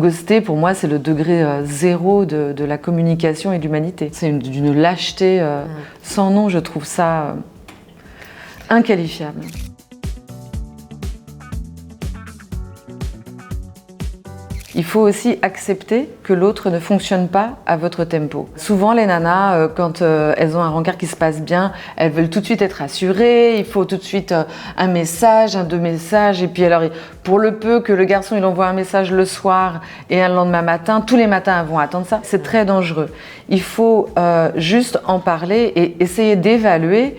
Ghoster, pour moi, c'est le degré zéro de la communication et de l'humanité. C'est d'une lâcheté sans nom, je trouve ça inqualifiable. Il faut aussi accepter que l'autre ne fonctionne pas à votre tempo. Souvent, les nanas, quand elles ont un rencard qui se passe bien, elles veulent tout de suite être rassurées, il faut tout de suite un message, deux messages, et puis alors, pour le peu que le garçon il envoie un message le soir et un lendemain matin, tous les matins elles vont attendre ça, c'est très dangereux. Il faut juste en parler et essayer d'évaluer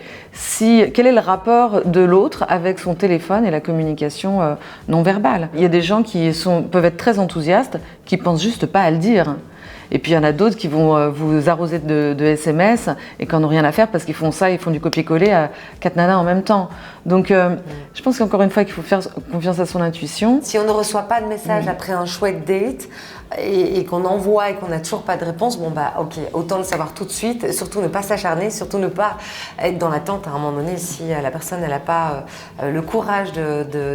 quel est le rapport de l'autre avec son téléphone et la communication non verbale. Il y a des gens qui peuvent être très enthousiastes, qui pensent juste pas à le dire. Et puis il y en a d'autres qui vont vous arroser de SMS et qui n'en ont rien à faire parce qu'ils font ça, ils font du copier-coller à 4 nanas en même temps. Donc je pense qu'encore une fois qu'il faut faire confiance à son intuition. Si on ne reçoit pas de message après un chouette date et qu'on envoie et qu'on n'a toujours pas de réponse, bon bah ok, autant le savoir tout de suite, surtout ne pas s'acharner, surtout ne pas être dans l'attente à un moment donné si la personne n'a pas le courage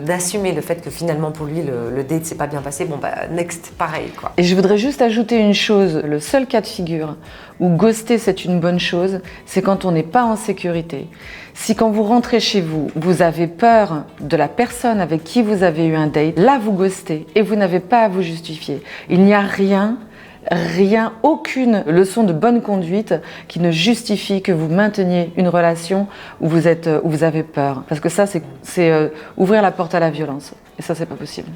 d'assumer le fait que finalement pour lui le date s'est pas bien passé, bon bah next, pareil quoi. Et je voudrais juste ajouter une chose, le seul cas de figure où ghoster c'est une bonne chose, c'est quand on n'est pas en sécurité. Si quand vous rentrez chez vous, vous avez peur de la personne avec qui vous avez eu un date, là vous ghostez et vous n'avez pas à vous justifier. Il n'y a rien, aucune leçon de bonne conduite qui ne justifie que vous mainteniez une relation où vous avez peur. Parce que ça, c'est ouvrir la porte à la violence. Et ça, c'est pas possible.